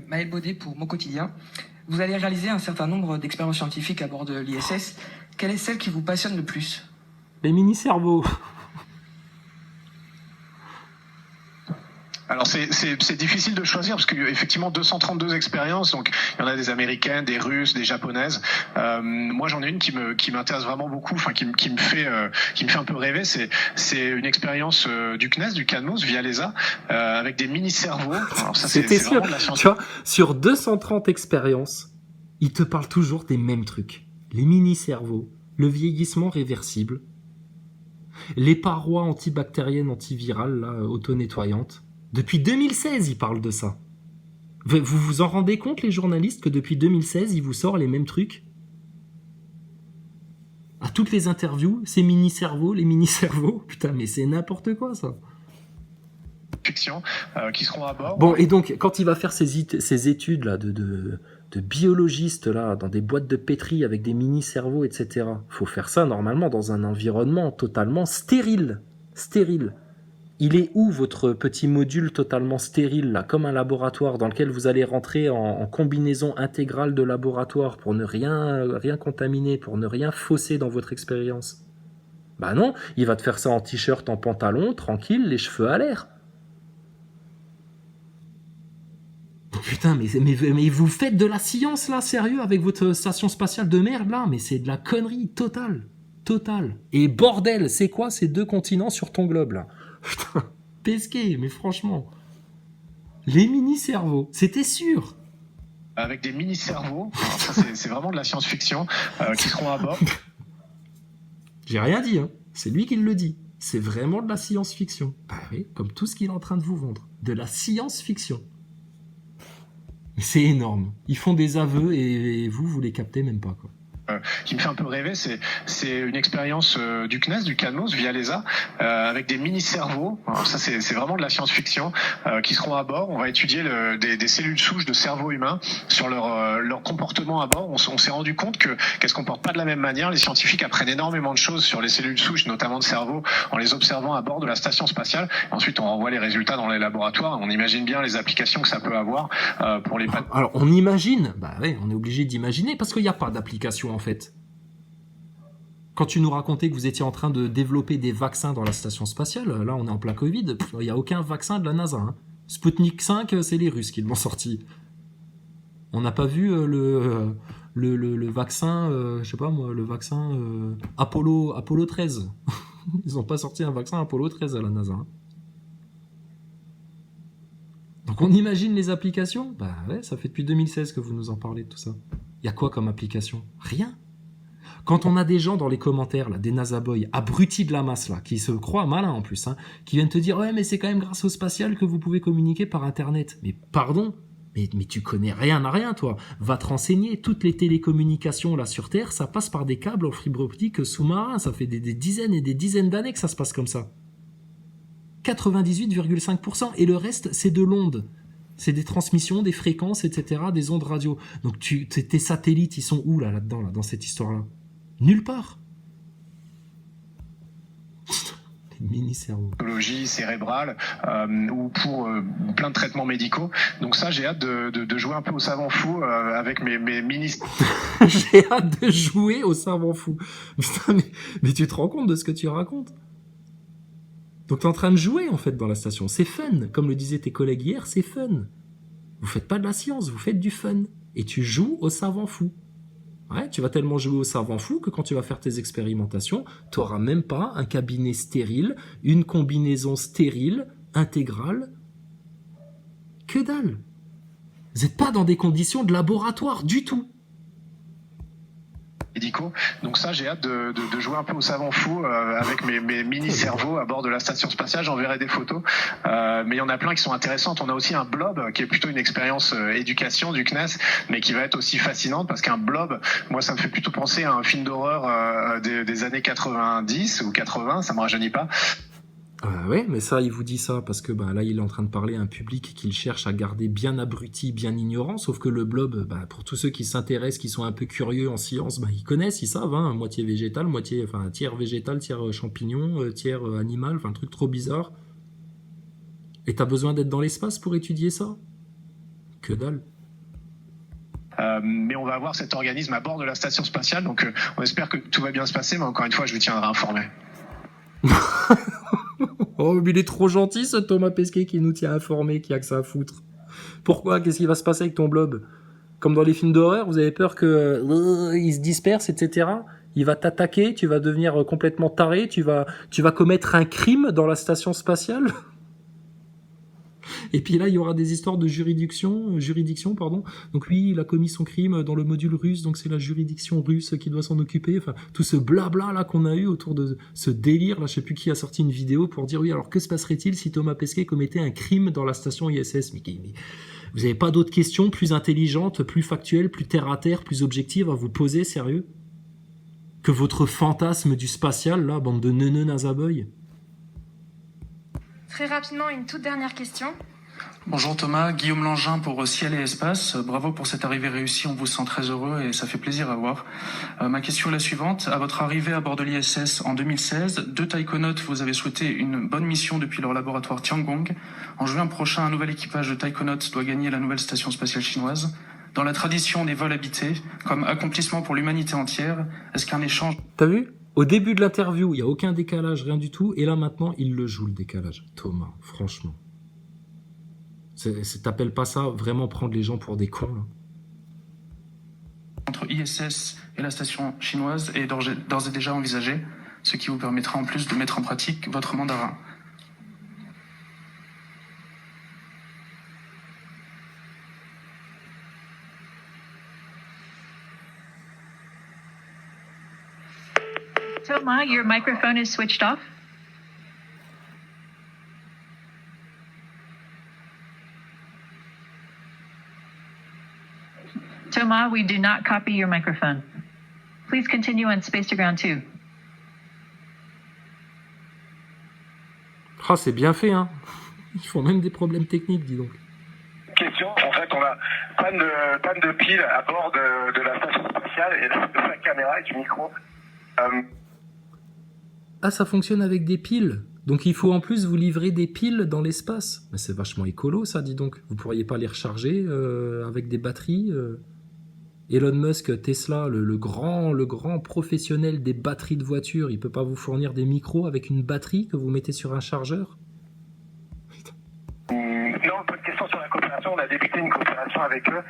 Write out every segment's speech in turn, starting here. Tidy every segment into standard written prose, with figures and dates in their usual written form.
Maël Baudet pour Mon Quotidien. Vous allez réaliser un certain nombre d'expériences scientifiques à bord de l'ISS. Quelle est celle qui vous passionne le plus ? Les mini-cerveaux. Alors c'est difficile de choisir parce qu'il y a effectivement 232 expériences, donc il y en a des américaines, des russes, des japonaises. Moi j'en ai une qui m'intéresse vraiment beaucoup, enfin qui me fait un peu rêver. C'est une expérience du CNES, du CANMOS via l'ESA, avec des mini cerveaux. Alors ça c'est vraiment de la science. Tu vois, sur 230 expériences, ils te parlent toujours des mêmes trucs. Les mini cerveaux, le vieillissement réversible, les parois antibactériennes, antivirales, là, auto-nettoyantes. Depuis 2016, ils parlent de ça. Vous vous en rendez compte, les journalistes, que depuis 2016, ils vous sortent les mêmes trucs ? À toutes les interviews, ces mini-cerveaux, les mini-cerveaux. Putain, mais c'est n'importe quoi, ça. Fiction, qui seront à bord. Bon, et donc, quand il va faire ces études là, de biologiste là, dans des boîtes de pétri avec des mini-cerveaux, etc., faut faire ça, normalement, dans un environnement totalement stérile. Stérile. Il est où votre petit module totalement stérile, là, comme un laboratoire dans lequel vous allez rentrer en combinaison intégrale de laboratoire pour ne rien contaminer, pour ne rien fausser dans votre expérience ? Bah non, il va te faire ça en t-shirt, en pantalon, tranquille, les cheveux à l'air. Putain, mais vous faites de la science, là, sérieux, avec votre station spatiale de merde, là ? Mais c'est de la connerie totale. Totale. Et bordel, c'est quoi ces 2 continents sur ton globe, là ? Putain, pesqué, mais franchement. Les mini-cerveaux, c'était sûr. Avec des mini-cerveaux, ça c'est vraiment de la science-fiction, qui seront à bord. J'ai rien dit, hein. C'est lui qui le dit. C'est vraiment de la science-fiction. Bah oui, comme tout ce qu'il est en train de vous vendre. De la science-fiction. Mais c'est énorme. Ils font des aveux et vous les captez même pas, quoi. Qui me fait un peu rêver, c'est une expérience du CNES, du CANMOS via l'ESA, avec des mini-cerveaux. Alors ça c'est vraiment de la science-fiction, qui seront à bord. On va étudier des cellules souches de cerveau humain sur leur comportement à bord. On s'est rendu compte qu'elles se comportent pas de la même manière. Les scientifiques apprennent énormément de choses sur les cellules souches, notamment de cerveau, en les observant à bord de la station spatiale. Ensuite, on renvoie les résultats dans les laboratoires. On imagine bien les applications que ça peut avoir pour les... Alors, on imagine. Bah ouais, on est obligé d'imaginer parce qu'il n'y a pas d'application en fait. Quand tu nous racontais que vous étiez en train de développer des vaccins dans la station spatiale, là on est en plein Covid, il n'y a aucun vaccin de la NASA. Hein. Sputnik 5, c'est les Russes qui l'ont sorti. On n'a pas vu le vaccin, je sais pas moi, le vaccin Apollo 13. Ils n'ont pas sorti un vaccin Apollo 13 à la NASA. Hein. Donc on imagine les applications ? Bah ouais, ça fait depuis 2016 que vous nous en parlez de tout ça. Il y a quoi comme application ? Rien. Quand on a des gens dans les commentaires, là, des NASA boys, abrutis de la masse, là, qui se croient malins en plus, hein, qui viennent te dire « Ouais, mais c'est quand même grâce au spatial que vous pouvez communiquer par Internet. » Mais pardon ? Mais tu connais rien à rien, toi. Va te renseigner. Toutes les télécommunications, là, sur Terre, ça passe par des câbles en fibre optique sous-marins. Ça fait des dizaines et des dizaines d'années que ça se passe comme ça. 98,5%. Et le reste, c'est de l'onde. C'est des transmissions, des fréquences, etc., des ondes radio. Donc tes satellites, ils sont où là-dedans, là, dans cette histoire-là ? Nulle part. Les mini-cerveaux. Biologie cérébrale ou pour plein de traitements médicaux. Donc ça, j'ai hâte de jouer un peu au savant fou avec mes mini... J'ai hâte de jouer au savant fou. Putain, mais tu te rends compte de ce que tu racontes ? Donc t'es en train de jouer en fait dans la station. C'est fun, comme le disaient tes collègues hier, c'est fun. Vous faites pas de la science, vous faites du fun. Et tu joues au savant fou. Ouais, tu vas tellement jouer au savant fou que quand tu vas faire tes expérimentations, tu n'auras même pas un cabinet stérile, une combinaison stérile, intégrale. Que dalle. Vous n'êtes pas dans des conditions de laboratoire du tout. Médicaux. Donc ça, j'ai hâte de jouer un peu au savant fou avec mes mini-cerveaux à bord de la station spatiale. J'enverrai des photos. Mais il y en a plein qui sont intéressantes. On a aussi un blob qui est plutôt une expérience éducation du CNES, mais qui va être aussi fascinante parce qu'un blob, moi, ça me fait plutôt penser à un film d'horreur des années 90 ou 80. Ça me rajeunit pas. Ouais, mais ça, il vous dit ça parce que là, il est en train de parler à un public qu'il cherche à garder bien abruti, bien ignorant, sauf que le blob, pour tous ceux qui s'intéressent, qui sont un peu curieux en science, ils connaissent, ils savent, hein, moitié végétal, tiers végétal, tiers champignon, tiers animal, un truc trop bizarre. Et t'as besoin d'être dans l'espace pour étudier ça ? Que dalle. Mais on va avoir cet organisme à bord de la station spatiale, donc on espère que tout va bien se passer, mais encore une fois, je vous tiendrai informé. Oh, mais il est trop gentil, ce Thomas Pesquet qui nous tient informés, qui a que ça à foutre. Pourquoi? Qu'est-ce qui va se passer avec ton blob? Comme dans les films d'horreur, vous avez peur que il se disperse, etc. Il va t'attaquer, tu vas devenir complètement taré, tu vas commettre un crime dans la station spatiale. Et puis là, il y aura des histoires de juridiction, pardon. Donc oui, il a commis son crime dans le module russe, donc c'est la juridiction russe qui doit s'en occuper. Enfin, tout ce blabla là qu'on a eu autour de ce délire là, je sais plus qui a sorti une vidéo pour dire oui, alors que se passerait-il si Thomas Pesquet commettait un crime dans la station ISS? Mais vous n'avez pas d'autres questions plus intelligentes, plus factuelles, plus terre à terre, plus objectives à vous poser, sérieux? Que votre fantasme du spatial là, bande de neuneux nazaboy? Très rapidement, une toute dernière question. Bonjour Thomas, Guillaume Langin pour Ciel et Espace. Bravo pour cette arrivée réussie, on vous sent très heureux et ça fait plaisir à voir. Ma question est la suivante. À votre arrivée à bord de l'ISS en 2016, deux taïkonautes vous avez souhaité une bonne mission depuis leur laboratoire Tiangong. En juin prochain, un nouvel équipage de taïkonautes doit gagner la nouvelle station spatiale chinoise. Dans la tradition des vols habités, comme accomplissement pour l'humanité entière, est-ce qu'un échange... T'as vu? Au début de l'interview, il n'y a aucun décalage, rien du tout. Et là, maintenant, il le joue, le décalage. Thomas, franchement. T'appelles pas ça vraiment prendre les gens pour des cons, là? entre ISS et la station chinoise est d'ores et déjà envisagé, ce qui vous permettra en plus de mettre en pratique votre mandarin. Thomas, your microphone is switched off. Thomas, we do not copy your microphone. Please continue on Space to Ground 2. Ah, c'est bien fait, hein. Ils font même des problèmes techniques, dis donc. Question, en fait, on a panne de pile à bord de la station spatiale et de sa caméra et du micro. Ah, ça fonctionne avec des piles. Donc il faut en plus vous livrer des piles dans l'espace. Mais c'est vachement écolo, ça, dis donc. Vous pourriez pas les recharger avec des batteries Elon Musk, Tesla, le grand professionnel des batteries de voiture, il peut pas vous fournir des micros avec une batterie que vous mettez sur un chargeur? Non, pas de question sur la coopération. On a débuté une coopération avec eux.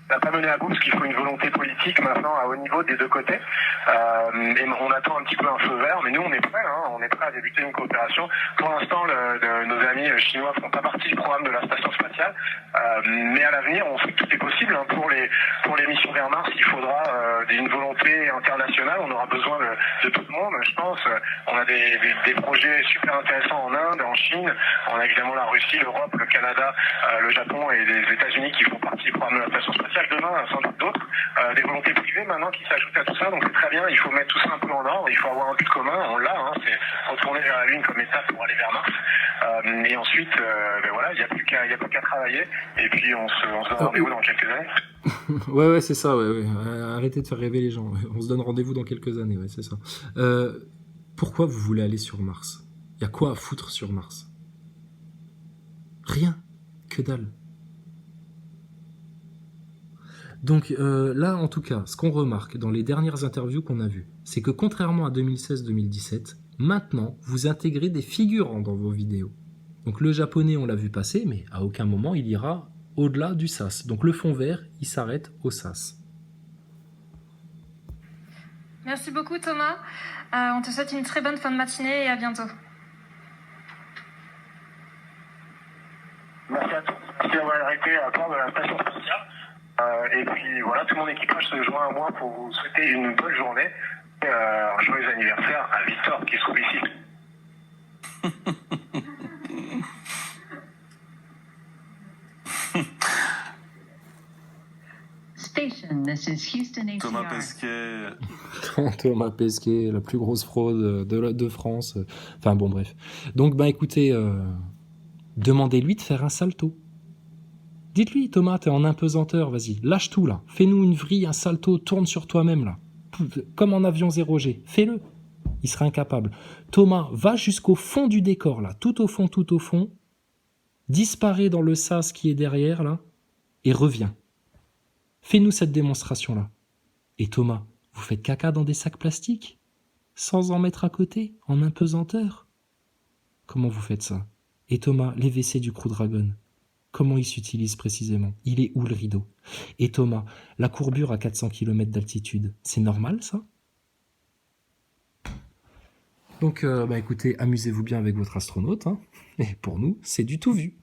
Ça n'a pas mené à bout parce qu'il faut une volonté politique maintenant à haut niveau des deux côtés. Et on attend un petit peu un feu vert, mais nous on est prêts, hein, on est prêts à débuter une coopération. Pour l'instant, nos amis chinois ne font pas partie du programme de la station spatiale, mais à l'avenir, on sait que tout est possible. Hein, pour les missions vers Mars, il faudra une volonté internationale. On aura besoin de tout le monde, je pense. On a des projets super intéressants en Inde, en Chine. On a évidemment la Russie, l'Europe, le Canada, le Japon et les États-Unis qui font partie du programme de la station spatiale. Demain, sans doute d'autres, des volontés privées maintenant qui s'ajoutent à tout ça, donc c'est très bien, il faut mettre tout ça un peu en ordre, il faut avoir un but commun, on l'a, hein, c'est retourner vers la Lune comme étape pour aller vers Mars, et ensuite, voilà, il n'y a plus qu'à travailler, et puis on se donne rendez-vous dans quelques années. Ouais, c'est ça, ouais. Arrêtez de faire rêver les gens, on se donne rendez-vous dans quelques années, ouais, c'est ça. Pourquoi vous voulez aller sur Mars? Il y a quoi à foutre sur Mars? Rien, que dalle. Donc là, en tout cas, ce qu'on remarque dans les dernières interviews qu'on a vues, c'est que contrairement à 2016-2017, maintenant, vous intégrez des figurants dans vos vidéos. Donc le japonais, on l'a vu passer, mais à aucun moment, il ira au-delà du SAS. Donc le fond vert, il s'arrête au SAS. Merci beaucoup Thomas. On te souhaite une très bonne fin de matinée et à bientôt. Merci à tous, merci d'avoir arrêté à bord de la station spatiale. Et puis voilà, tout mon équipage se joint à moi pour vous souhaiter une bonne journée. Un joyeux anniversaire à Victor qui se trouve ici. Station, this is Houston ATR. Thomas Pesquet. Thomas Pesquet, la plus grosse fraude de France. Enfin bon, bref. Donc, écoutez, demandez-lui de faire un salto. Dites-lui, Thomas, t'es en impesanteur, vas-y, lâche tout là. Fais-nous une vrille, un salto, tourne sur toi-même là. Comme en avion 0G, fais-le. Il sera incapable. Thomas, va jusqu'au fond du décor là, tout au fond. Disparaît dans le sas qui est derrière là. et reviens. Fais-nous cette démonstration-là. Et Thomas, vous faites caca dans des sacs plastiques? Sans en mettre à côté, en impesanteur? Comment vous faites ça? Et Thomas, les WC du Crew Dragon, comment ils s'utilisent précisément? Il est où le rideau? Et Thomas, la courbure à 400 km d'altitude, c'est normal ça? Donc, écoutez, amusez-vous bien avec votre astronaute, hein. Et pour nous, c'est du tout vu.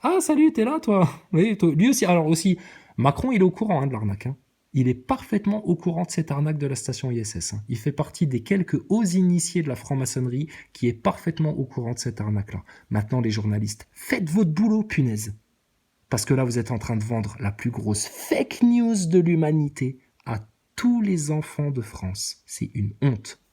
Ah, salut, t'es là, toi? Oui, lui aussi. Alors aussi, Macron, il est au courant de l'arnaque, hein. Il est parfaitement au courant de cette arnaque de la station ISS, hein. Il fait partie des quelques hauts initiés de la franc-maçonnerie qui est parfaitement au courant de cette arnaque-là. Maintenant, les journalistes, faites votre boulot, punaise. Parce que là, vous êtes en train de vendre la plus grosse fake news de l'humanité à tous les enfants de France. C'est une honte.